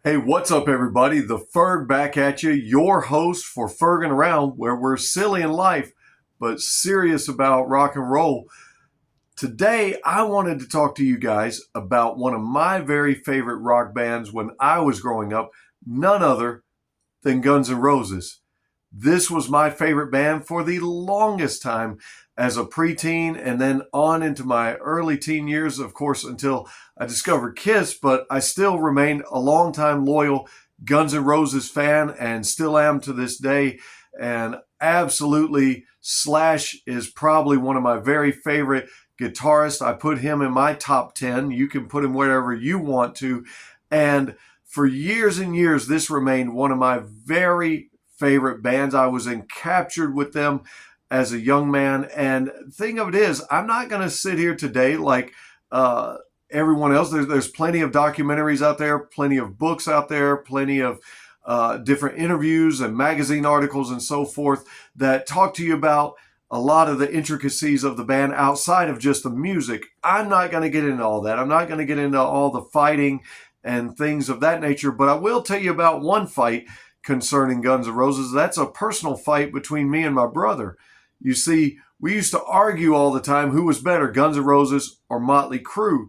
Hey, what's up, everybody? The Ferg back at you, your host for Ferging Around, where we're silly in life but serious about rock and roll. Today, I wanted to talk to you guys about one of my very favorite rock bands when I was growing up, none other than Guns N' Roses. This was my favorite band for the longest time as a preteen and then on into my early teen years, of course, until I discovered Kiss, but I still remained a longtime loyal Guns N' Roses fan and still am to this day. And absolutely, Slash is probably one of my very favorite guitarists. I put him in my top 10. You can put him wherever you want to. And for years and years, this remained one of my very favorite bands. I was encaptured with them as a young man. And the thing of it is, I'm not going to sit here today like everyone else. There's plenty of documentaries out there, plenty of books out there, plenty of different interviews and magazine articles and so forth that talk to you about a lot of the intricacies of the band outside of just the music. I'm not going to get into all that. I'm not going to get into all the fighting and things of that nature, but I will tell you about one fight concerning Guns N' Roses. That's a personal fight between me and my brother. You see, we used to argue all the time who was better, Guns N' Roses or Motley Crue.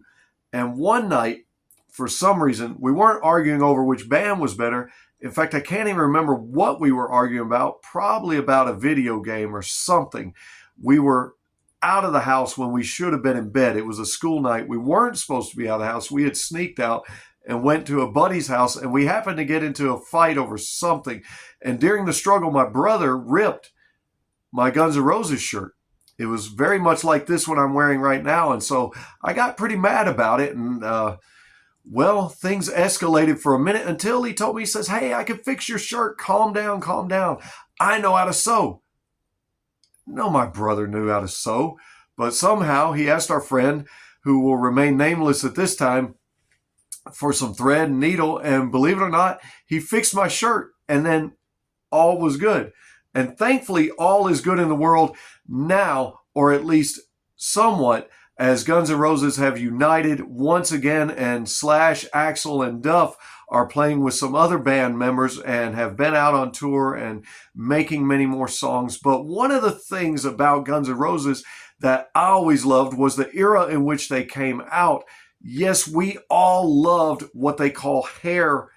And one night, for some reason, we weren't arguing over which band was better. In fact, I can't even remember what we were arguing about, probably about a video game or something. We were out of the house when we should have been in bed. It was a school night. We weren't supposed to be out of the house. We had sneaked out and went to a buddy's house, and we happened to get into a fight over something. And during the struggle, my brother ripped my Guns N' Roses shirt. It was very much like this one I'm wearing right now. And so I got pretty mad about it. And, well, things escalated for a minute until he told me, he says, "Hey, I can fix your shirt. Calm down, calm down. I know how to sew." No, my brother knew how to sew. But somehow he asked our friend, who will remain nameless at this time, for some thread and needle, and believe it or not, he fixed my shirt, and then all was good. And thankfully, all is good in the world now, or at least somewhat, as Guns N' Roses have united once again, and Slash, Axl, and Duff are playing with some other band members and have been out on tour and making many more songs. But one of the things about Guns N' Roses that I always loved was the era in which they came out. Yes, we all loved what they call hair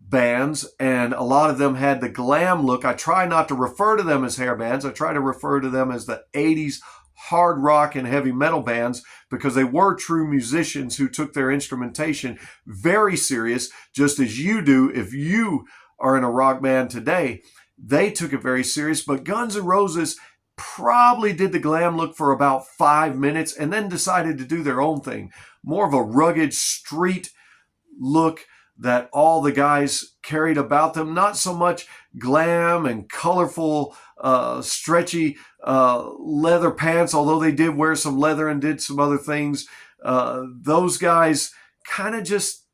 bands, and a lot of them had the glam look. I try not to refer to them as hair bands. I try to refer to them as the 80s hard rock and heavy metal bands, because they were true musicians who took their instrumentation very serious, just as you do if you are in a rock band today. They took it very serious, but Guns N' Roses probably did the glam look for about 5 minutes and then decided to do their own thing. More of a rugged street look that all the guys carried about them. Not so much glam and colorful, stretchy leather pants, although they did wear some leather and did some other things. Those guys kind of just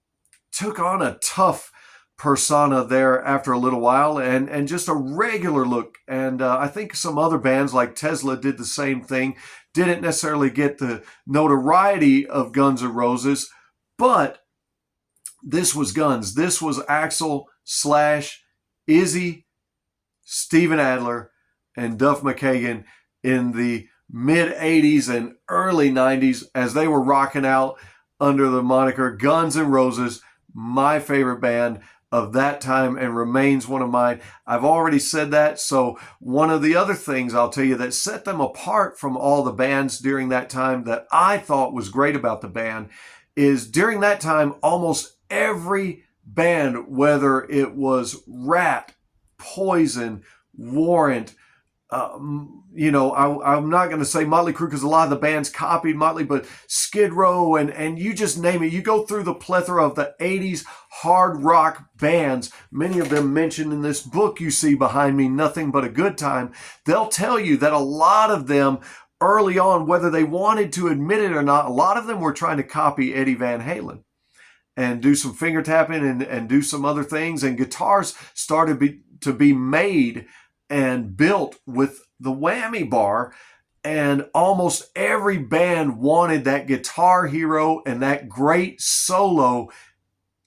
took on a tough persona there after a little while, and just a regular look. And I think some other bands like Tesla did the same thing. Didn't necessarily get the notoriety of Guns N' Roses, but this was Guns. This was Axl, Slash, Izzy, Steven Adler, and Duff McKagan in the mid-'80s and early '90s as they were rocking out under the moniker Guns N' Roses, my favorite band of that time and remains one of mine. I've already said that. So one of the other things I'll tell you that set them apart from all the bands during that time that I thought was great about the band is during that time, almost every band, whether it was Rat, Poison, Warrant, I'm not going to say Motley Crue because a lot of the bands copied Motley, but Skid Row and you just name it. You go through the plethora of the 80s hard rock bands, many of them mentioned in this book you see behind me, Nothing But a Good Time. They'll tell you that a lot of them early on, whether they wanted to admit it or not, a lot of them were trying to copy Eddie Van Halen and do some finger tapping and do some other things. And guitars started to be made and built with the whammy bar. And almost every band wanted that guitar hero and that great solo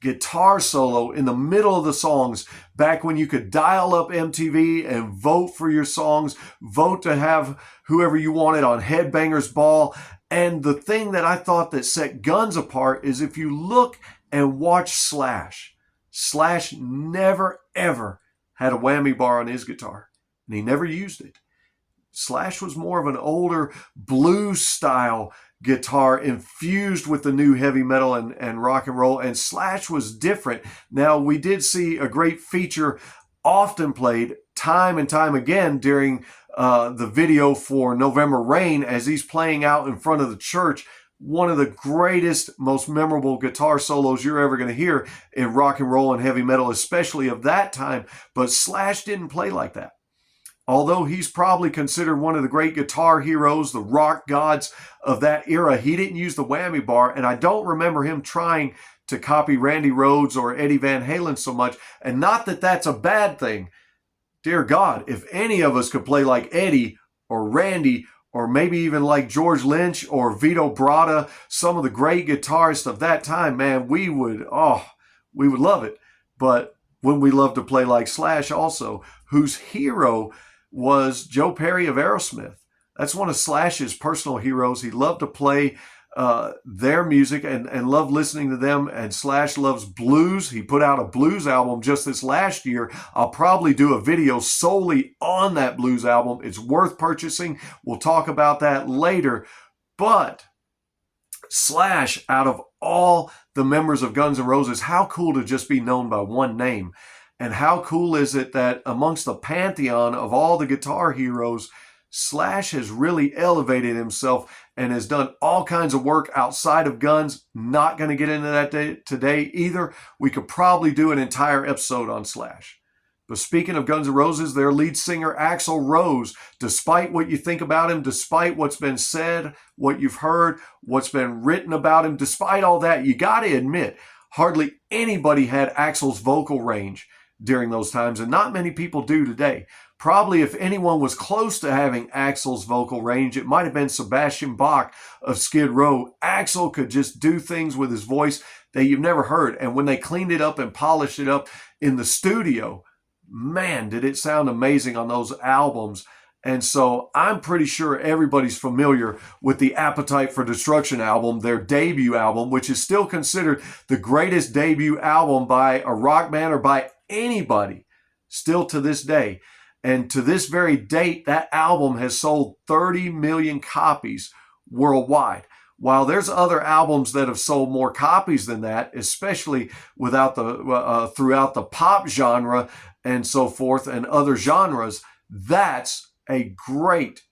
guitar solo in the middle of the songs, back when you could dial up MTV and vote for your songs, vote to have whoever you wanted on Headbangers Ball. And the thing that I thought that set Guns apart is if you look and watch Slash, Slash never ever had a whammy bar on his guitar, and he never used it. Slash was more of an older blues style guitar infused with the new heavy metal and rock and roll, and Slash was different. Now, we did see a great feature often played time and time again during the video for November Rain as he's playing out in front of the church. One of the greatest, most memorable guitar solos you're ever going to hear in rock and roll and heavy metal, especially of that time. But Slash didn't play like that. Although he's probably considered one of the great guitar heroes, the rock gods of that era, he didn't use the whammy bar, and I don't remember him trying to copy Randy Rhoads or Eddie Van Halen so much. And not that that's a bad thing. Dear God, if any of us could play like Eddie or Randy or maybe even like George Lynch or Vito Bratta, some of the great guitarists of that time, man, we would love it. But when we love to play like Slash also, whose hero was Joe Perry of Aerosmith. That's one of Slash's personal heroes. He loved to play their music and loved listening to them. And Slash loves blues. He put out a blues album just this last year. I'll probably do a video solely on that blues album. It's worth purchasing. We'll talk about that later. But Slash, out of all the members of Guns N' Roses, how cool to just be known by one name. And how cool is it that amongst the pantheon of all the guitar heroes, Slash has really elevated himself and has done all kinds of work outside of Guns. Not going to get into that today either. We could probably do an entire episode on Slash. But speaking of Guns N' Roses, their lead singer, Axl Rose, despite what you think about him, despite what's been said, what you've heard, what's been written about him, despite all that, you got to admit, hardly anybody had Axl's vocal range during those times, and not many people do today. Probably if anyone was close to having Axl's vocal range, it might have been Sebastian Bach of Skid Row. Axl could just do things with his voice that you've never heard. And when they cleaned it up and polished it up in the studio, man, did it sound amazing on those albums. And so I'm pretty sure everybody's familiar with the Appetite for Destruction album, their debut album, which is still considered the greatest debut album by a rock band or by anybody still to this day. And to this very date, that album has sold 30 million copies worldwide. While there's other albums that have sold more copies than that, especially throughout the pop genre and so forth and other genres, that's a great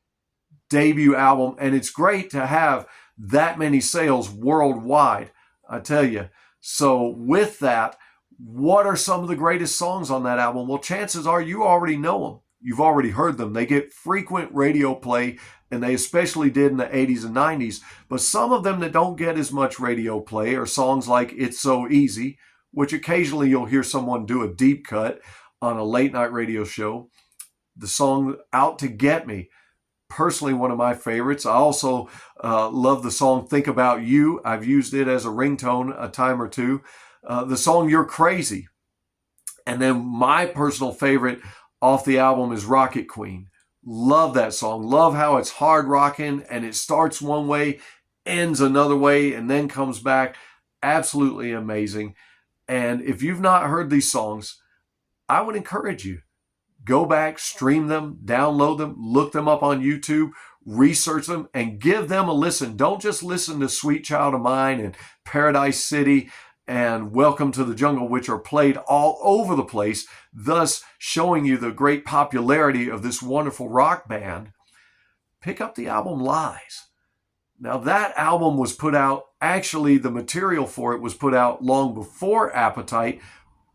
debut album. And it's great to have that many sales worldwide, I tell you. So with that, what are some of the greatest songs on that album? Well, chances are you already know them. You've already heard them. They get frequent radio play, and they especially did in the 80s and 90s. But some of them that don't get as much radio play are songs like It's So Easy, which occasionally you'll hear someone do a deep cut on a late night radio show. The song Out to Get Me, personally one of my favorites. I also love the song Think About You. I've used it as a ringtone a time or two. The song You're Crazy. And then my personal favorite off the album is Rocket Queen. Love that song. Love how it's hard rocking and it starts one way, ends another way, and then comes back. Absolutely amazing. And if you've not heard these songs, I would encourage you. Go back, stream them, download them, look them up on YouTube, research them, and give them a listen. Don't just listen to Sweet Child of Mine and Paradise City and Welcome to the Jungle, which are played all over the place, thus showing you the great popularity of this wonderful rock band. Pick up the album Lies. Now, that album was put out, actually the material for it was put out long before Appetite,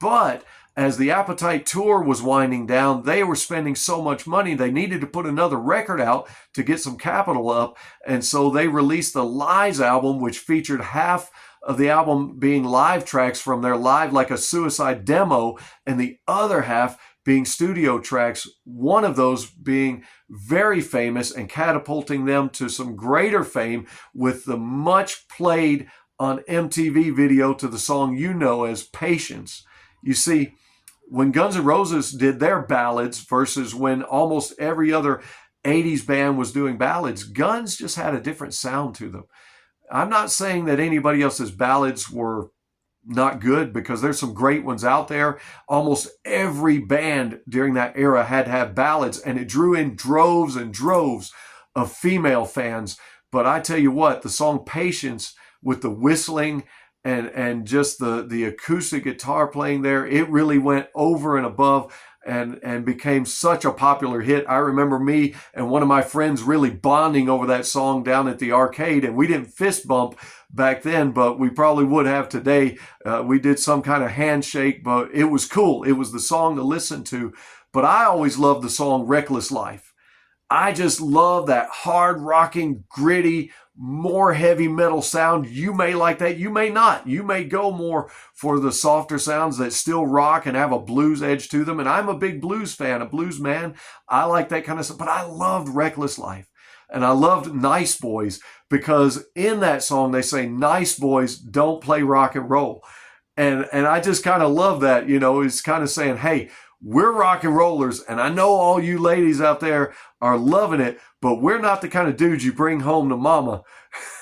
but as the Appetite tour was winding down, they were spending so much money, they needed to put another record out to get some capital up, and so they released the Lies album, which featured half of the album being live tracks from their Live Like a Suicide demo, and the other half being studio tracks, one of those being very famous and catapulting them to some greater fame with the much played on MTV video to the song you know as Patience. You see, when Guns N' Roses did their ballads versus when almost every other 80s band was doing ballads, Guns just had a different sound to them. I'm not saying that anybody else's ballads were not good, because there's some great ones out there. Almost every band during that era had to have ballads, and it drew in droves and droves of female fans. But I tell you what, the song Patience, with the whistling and just the acoustic guitar playing there, it really went over and above and became such a popular hit. I remember me and one of my friends really bonding over that song down at the arcade, and we didn't fist bump back then, but we probably would have today. We did some kind of handshake, but it was cool. It was the song to listen to. But I always loved the song Reckless Life. I just love that hard rocking, gritty, more heavy metal sound. You may like that, you may not. You may go more for the softer sounds that still rock and have a blues edge to them. And I'm a big blues fan, a blues man. I like that kind of stuff. But I loved Reckless Life. And I loved Nice Boys, because in that song they say nice boys don't play rock and roll. And I just kind of love that. You know, it's kind of saying, hey, we're rock and rollers, and I know all you ladies out there are loving it, but we're not the kind of dudes you bring home to mama.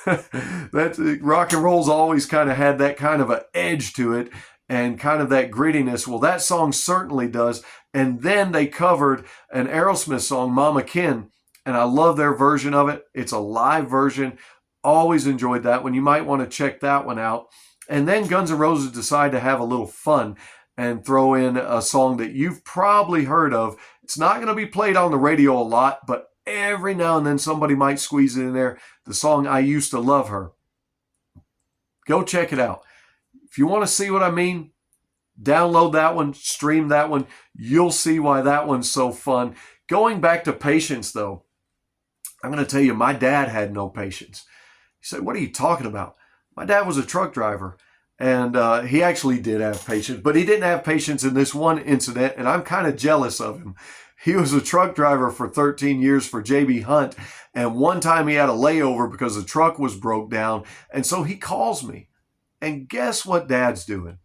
That rock and roll's always kind of had that kind of an edge to it and kind of that grittiness. Well, that song certainly does. And then they covered an Aerosmith song, Mama Kin, and I love their version of it. It's a live version. Always enjoyed that one. You might want to check that one out. And then Guns N' Roses decided to have a little fun and throw in a song that you've probably heard of. It's not going to be played on the radio a lot, but every now and then somebody might squeeze it in there. The song I Used to Love Her. Go check it out. If you want to see what I mean, download that one, stream that one. You'll see why that one's so fun. Going back to Patience, though, I'm going to tell you, my dad had no patience. You say, what are you talking about? My dad was a truck driver. And he actually did have patience, but he didn't have patience in this one incident, and I'm kind of jealous of him. He was a truck driver for 13 years for J.B. Hunt, and one time he had a layover because the truck was broke down, and so he calls me. And guess what Dad's doing?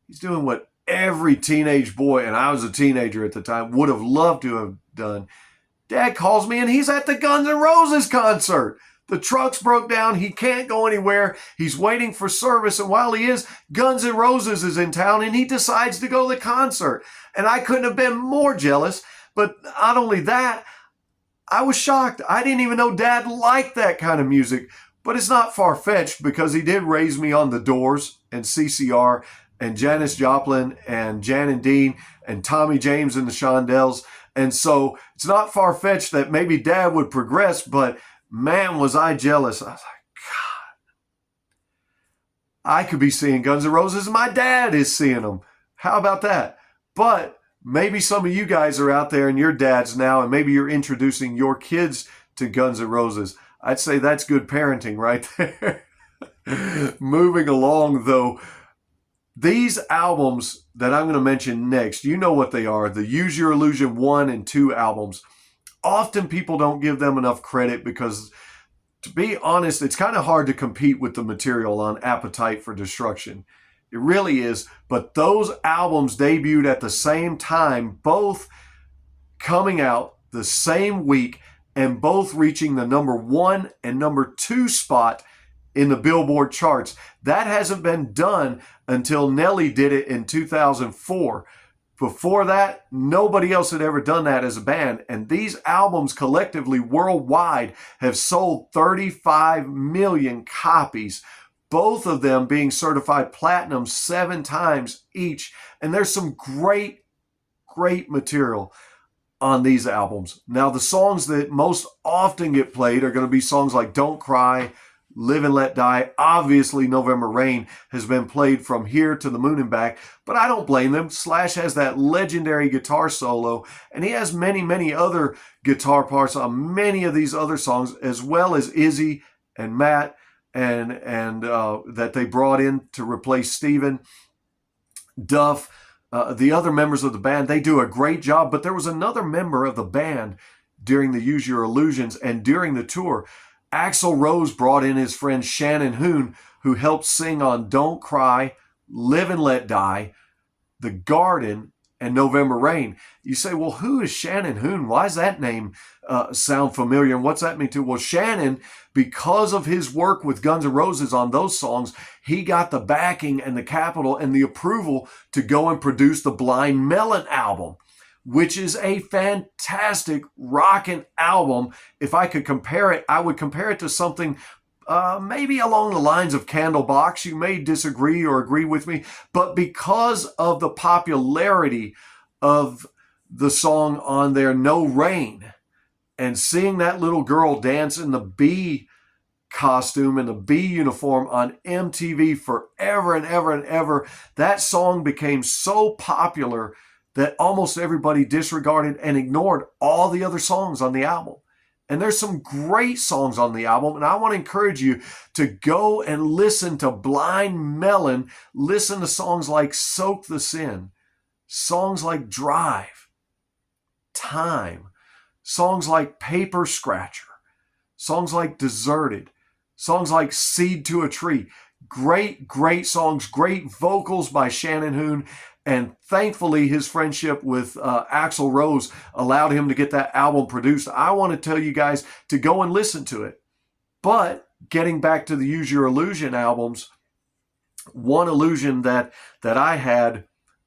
He's doing what every teenage boy, and I was a teenager at the time, would have loved to have done. Dad calls me, and he's at the Guns N' Roses concert. The truck's broke down. He can't go anywhere. He's waiting for service. And while he is, Guns N' Roses is in town, and he decides to go to the concert. And I couldn't have been more jealous. But not only that, I was shocked. I didn't even know Dad liked that kind of music. But it's not far-fetched, because he did raise me on the Doors and CCR and Janis Joplin and Jan and Dean and Tommy James and the Shondells. And so it's not far-fetched that maybe Dad would progress, but man, was I jealous. I was like, God, I could be seeing Guns N' Roses and my dad is seeing them. How about that? But maybe some of you guys are out there and your dads now, and maybe you're introducing your kids to Guns N' Roses. I'd say that's good parenting right there. Moving along, though, these albums that I'm going to mention next, you know what they are. The Use Your Illusion 1 and 2 albums. Often people don't give them enough credit because, to be honest, it's kind of hard to compete with the material on Appetite for Destruction. It really is. But those albums debuted at the same time, both coming out the same week and both reaching the number 1 and number 2 spot in the Billboard charts. That hasn't been done until Nelly did it in 2004. Before that, nobody else had ever done that as a band. And these albums collectively worldwide have sold 35 million copies, both of them being certified platinum 7 times each. And there's some great, great material on these albums. Now, the songs that most often get played are going to be songs like Don't Cry, Live and Let Die. Obviously, November Rain has been played from here to the moon and back, but I don't blame them. Slash has that legendary guitar solo, and he has many, many other guitar parts on many of these other songs, as well as Izzy and Matt, and that they brought in to replace Steven. Duff, the other members of the band, they do a great job, but there was another member of the band during the Use Your Illusions and during the tour. Axl Rose brought in his friend Shannon Hoon, who helped sing on Don't Cry, Live and Let Die, The Garden, and November Rain. You say, well, who is Shannon Hoon? Why does that name sound familiar? And what's that mean to? Well, Shannon, because of his work with Guns N' Roses on those songs, he got the backing and the capital and the approval to go and produce the Blind Melon album, which is a fantastic rockin' album. If I could compare it, I would compare it to something maybe along the lines of Candlebox. You may disagree or agree with me, but because of the popularity of the song on there, No Rain, and seeing that little girl dance in the bee costume and the bee uniform on MTV forever and ever and ever, that song became so popular that almost everybody disregarded and ignored all the other songs on the album. And there's some great songs on the album, and I want to encourage you to go and listen to Blind Melon. Listen to songs like Soak the Sin, songs like Drive, Time, songs like Paper Scratcher, songs like Deserted, songs like Seed to a Tree. Great, great songs, great vocals by Shannon Hoon. And thankfully, his friendship with Axl Rose allowed him to get that album produced. I want to tell you guys to go and listen to it. But getting back to the Use Your Illusion albums, one illusion that I had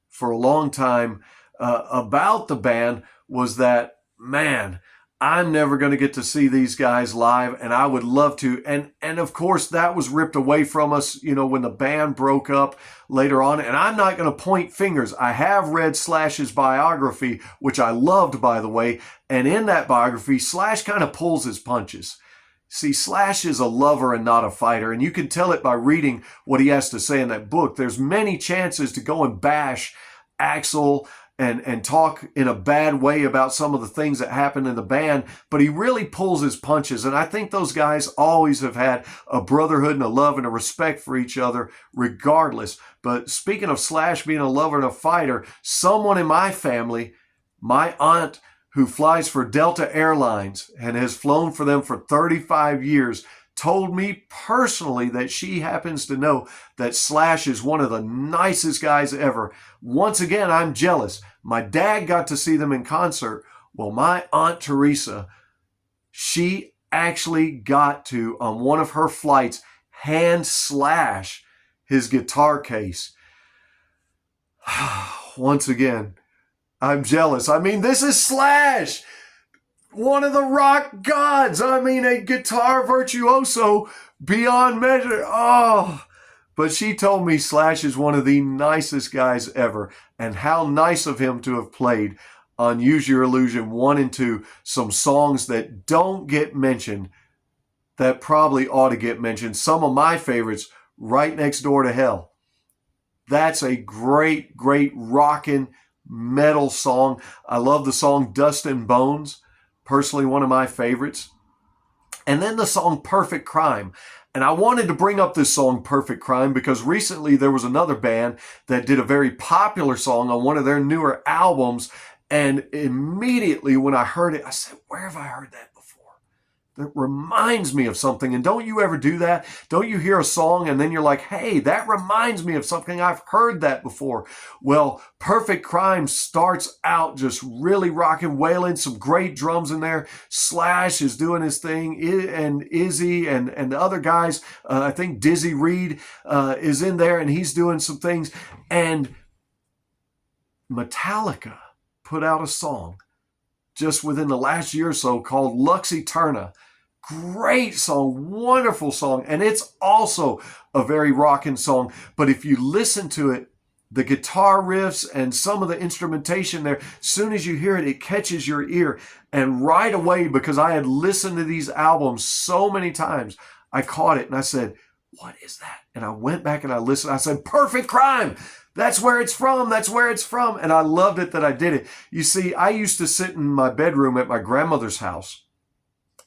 for a long time about the band was that, man, I'm never going to get to see these guys live, and I would love to. And of course, that was ripped away from us, when the band broke up later on. And I'm not going to point fingers. I have read Slash's biography, which I loved, by the way. And in that biography, Slash kind of pulls his punches. See, Slash is a lover and not a fighter, and you can tell it by reading what he has to say in that book. There's many chances to go and bash Axl and talk in a bad way about some of the things that happen in the band, but he really pulls his punches. And I think those guys always have had a brotherhood and a love and a respect for each other regardless. But speaking of Slash being a lover and a fighter, someone in my family, my aunt who flies for Delta Airlines and has flown for them for 35 years, told me personally that she happens to know that Slash is one of the nicest guys ever. Once again, I'm jealous. My dad got to see them in concert. Well, my Aunt Teresa, she actually got to, on one of her flights, hand Slash his guitar case. Once again, I'm jealous. I mean, this is Slash, one of the rock gods. I mean, a guitar virtuoso beyond measure. Oh, but she told me Slash is one of the nicest guys ever. And how nice of him to have played on Use Your Illusion 1 and 2, some songs that don't get mentioned that probably ought to get mentioned. Some of my favorites, Right Next Door to Hell. That's a great, great rockin' metal song. I love the song Dust and Bones. Personally, one of my favorites. And then the song Perfect Crime. And I wanted to bring up this song Perfect Crime because recently there was another band that did a very popular song on one of their newer albums. And immediately when I heard it, I said, where have I heard that before? That reminds me of something. And don't you ever do that? Don't you hear a song and then you're like, hey, that reminds me of something. I've heard that before. Well, Perfect Crime starts out just really rocking, wailing, some great drums in there. Slash is doing his thing, and Izzy and the other guys, I think Dizzy Reed is in there and he's doing some things. And Metallica put out a song just within the last year or so called Lux Eterna. Great song, wonderful song, and it's also a very rocking song. But if you listen to it, the guitar riffs and some of the instrumentation there, as soon as you hear it, it catches your ear. And right away, because I had listened to these albums so many times, I caught it and I said, what is that? And I went back and I listened. I said, Perfect Crime. That's where it's from. That's where it's from. And I loved it that I did it. You see, I used to sit in my bedroom at my grandmother's house,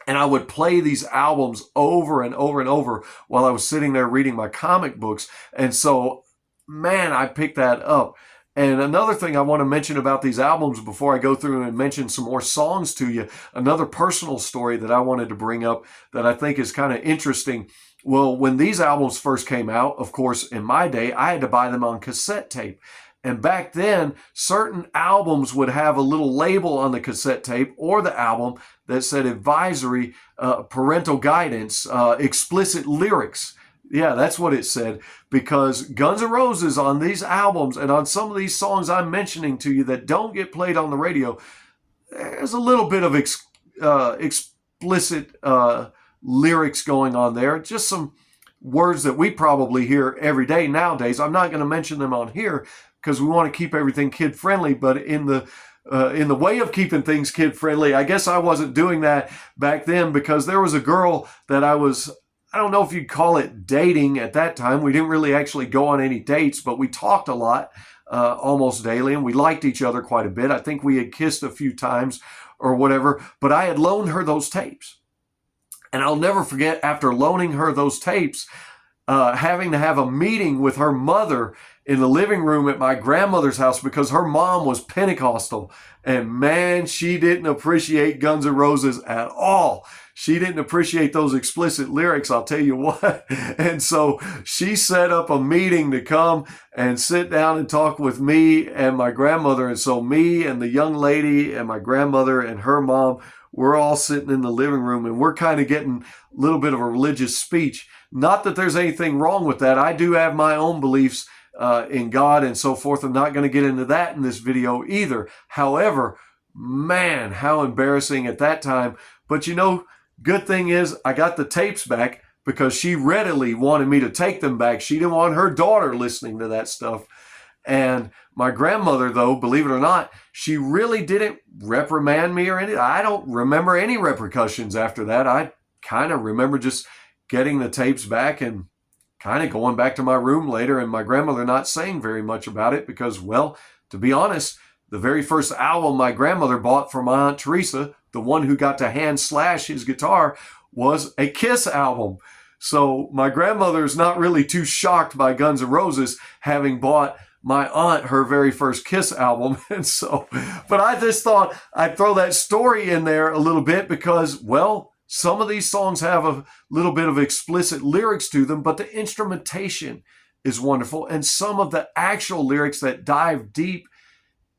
and I would play these albums over and over and over while I was sitting there reading my comic books. And so, man, I picked that up. And another thing I want to mention about these albums before I go through and mention some more songs to you, another personal story that I wanted to bring up that I think is kind of interesting. Well, when these albums first came out, of course, in my day, I had to buy them on cassette tape. And back then, certain albums would have a little label on the cassette tape or the album that said advisory, parental guidance, explicit lyrics. Yeah, that's what it said, because Guns N' Roses on these albums and on some of these songs I'm mentioning to you that don't get played on the radio, there's a little bit of explicit lyrics going on there. Just some words that we probably hear every day nowadays. I'm not going to mention them on here because we want to keep everything kid friendly, but in the way of keeping things kid friendly, I guess I wasn't doing that back then, because there was a girl that I don't know if you'd call it dating at that time. We didn't really actually go on any dates, but we talked a lot, almost daily, and we liked each other quite a bit. I think we had kissed a few times or whatever, but I had loaned her those tapes. And I'll never forget, after loaning her those tapes, having to have a meeting with her mother in the living room at my grandmother's house, because her mom was Pentecostal. And man, she didn't appreciate Guns N' Roses at all. She didn't appreciate those explicit lyrics, I'll tell you what. And so she set up a meeting to come and sit down and talk with me and my grandmother. And so me and the young lady and my grandmother and her mom, we're all sitting in the living room, and we're kind of getting a little bit of a religious speech. Not that there's anything wrong with that. I do have my own beliefs in God and so forth. I'm not going to get into that in this video either. However, man, how embarrassing at that time. But good thing is I got the tapes back, because she readily wanted me to take them back. She didn't want her daughter listening to that stuff. And my grandmother, though, believe it or not, she really didn't reprimand me or anything. I don't remember any repercussions after that. I kind of remember just getting the tapes back and kind of going back to my room later, and my grandmother not saying very much about it, because, well, to be honest, the very first album my grandmother bought for my Aunt Teresa, the one who got to hand slash his guitar, was a Kiss album. So my grandmother's not really too shocked by Guns N' Roses having bought my aunt her very first Kiss album. And so, but I just thought I'd throw that story in there a little bit, because, well, some of these songs have a little bit of explicit lyrics to them, but the instrumentation is wonderful. And some of the actual lyrics that dive deep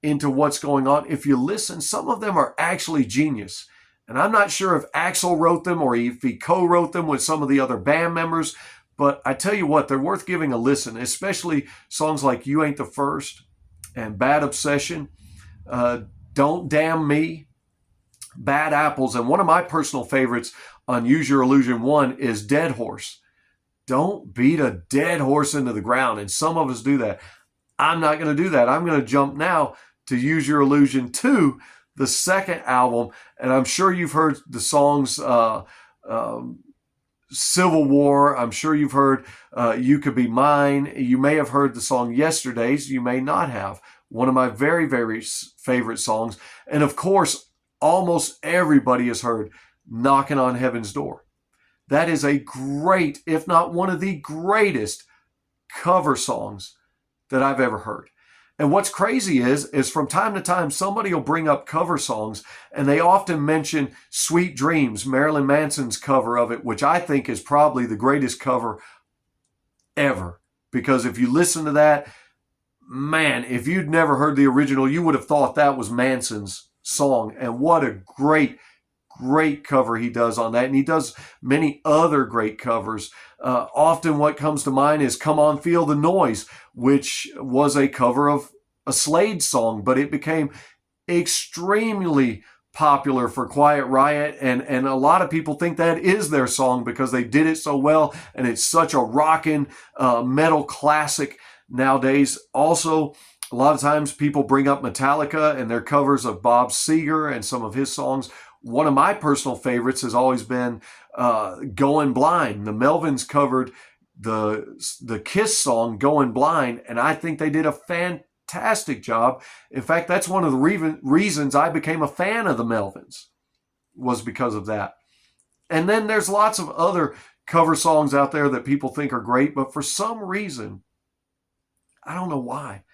into what's going on, if you listen, some of them are actually genius. And I'm not sure if Axl wrote them or if he co-wrote them with some of the other band members, but I tell you what, they're worth giving a listen, especially songs like You Ain't the First and Bad Obsession, Don't Damn Me, Bad Apples, and one of my personal favorites on Use Your Illusion 1 is Dead Horse. Don't beat a dead horse into the ground, and some of us do that. I'm not going to do that. I'm going to jump now to Use Your Illusion 2, the second album, and I'm sure you've heard the songs Civil War. I'm sure you've heard You Could Be Mine. You may have heard the song Yesterdays. You may not have. One of my very, very favorite songs. And of course, almost everybody has heard Knocking on Heaven's Door. That is a great, if not one of the greatest cover songs that I've ever heard. And what's crazy is from time to time, somebody will bring up cover songs, and they often mention Sweet Dreams, Marilyn Manson's cover of it, which I think is probably the greatest cover ever. Because if you listen to that, man, if you'd never heard the original, you would have thought that was Manson's song. And what a great cover he does on that. And he does many other great covers. Often what comes to mind is Come On Feel the Noise, which was a cover of a Slade song, but it became extremely popular for Quiet Riot. And a lot of people think that is their song because they did it so well. And it's such a rockin' metal classic nowadays. Also, a lot of times people bring up Metallica and their covers of Bob Seger and some of his songs. One of my personal favorites has always been Going Blind. The Melvins covered the Kiss song Going Blind, and I think they did a fantastic job. In fact, that's one of the reasons I became a fan of the Melvins, was because of that. And then there's lots of other cover songs out there that people think are great, but for some reason, I don't know why,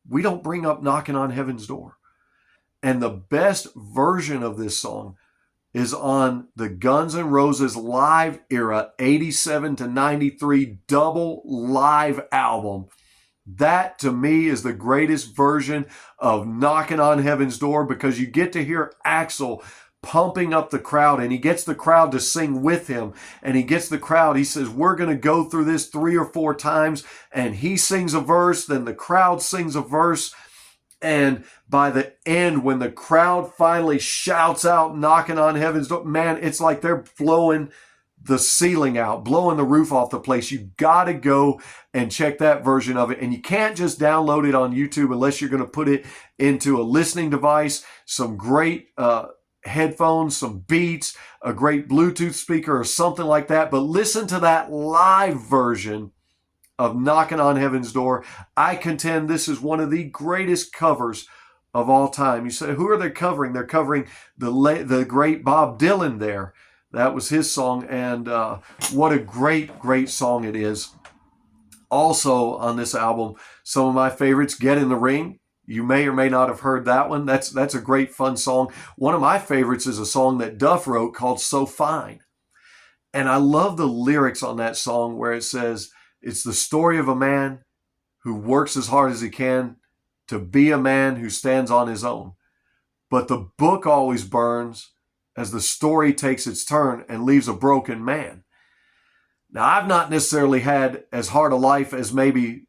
we don't bring up Knocking on Heaven's Door. And the best version of this song is on the Guns N' Roses live era, 87 to 93 double live album. That, to me, is the greatest version of Knocking on Heaven's Door, because you get to hear Axl pumping up the crowd, and he gets the crowd to sing with him, and he gets the crowd, he says, we're going to go through this 3 or 4 times, and he sings a verse, then the crowd sings a verse, and by the end, when the crowd finally shouts out Knocking on Heaven's Door, man, it's like they're blowing the ceiling out, blowing the roof off the place. You got to go and check that version of it. And you can't just download it on YouTube unless you're going to put it into a listening device, some great headphones, some beats, a great Bluetooth speaker or something like that. But listen to that live version of Knocking on Heaven's Door. I contend this is one of the greatest covers of all time. You say, who are they covering? They're covering the great Bob Dylan there. That was his song, and what a great, great song it is. Also on this album, some of my favorites, Get in the Ring. You may or may not have heard that one. That's a great, fun song. One of my favorites is a song that Duff wrote called So Fine. And I love the lyrics on that song where it says, it's the story of a man who works as hard as he can to be a man who stands on his own. But the book always burns as the story takes its turn and leaves a broken man. Now, I've not necessarily had as hard a life as maybe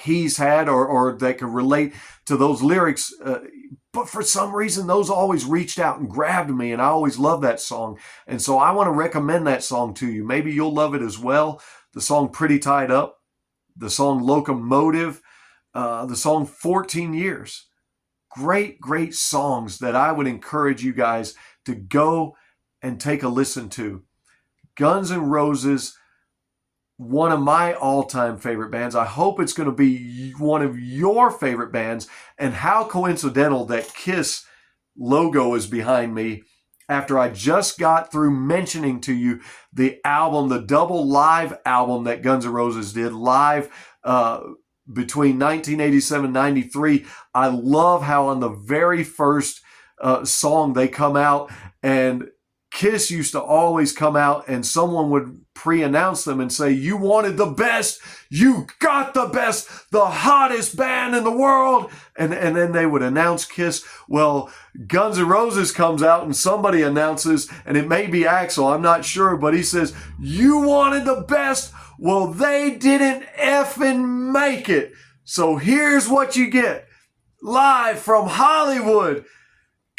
he's had or that can relate to those lyrics, but for some reason, those always reached out and grabbed me, and I always loved that song. And so I want to recommend that song to you. Maybe you'll love it as well. The song Pretty Tied Up, the song Locomotive, the song 14 Years. Great, great songs that I would encourage you guys to go and take a listen to. Guns N' Roses, one of my all-time favorite bands. I hope it's going to be one of your favorite bands. And how coincidental that KISS logo is behind me after I just got through mentioning to you the album, the double live album that Guns N' Roses did live between 1987 and 93. I love how on the very first song they come out, and KISS used to always come out and someone would pre-announce them and say, you wanted the best, you got the best, the hottest band in the world. And then they would announce KISS. Well, Guns N' Roses comes out and somebody announces, and it may be Axl, I'm not sure, but he says, you wanted the best. Well, they didn't effing make it. So here's what you get. Live from Hollywood,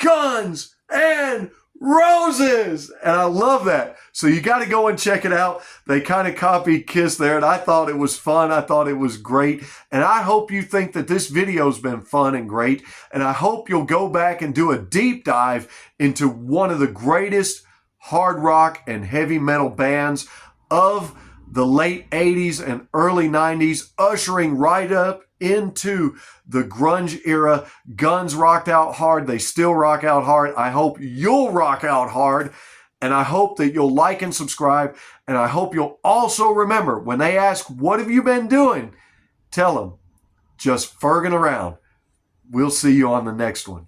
Guns N' Roses. And I love that. So you got to go and check it out. They kind of copied KISS there, and I thought it was fun. I thought it was great. And I hope you think that this video's been fun and great. And I hope you'll go back and do a deep dive into one of the greatest hard rock and heavy metal bands of the late 80s and early 90s, ushering right up into the grunge era. Guns rocked out hard. They still rock out hard. I hope you'll rock out hard. And I hope that you'll like and subscribe. And I hope you'll also remember when they ask, what have you been doing? Tell them, just ferging around. We'll see you on the next one.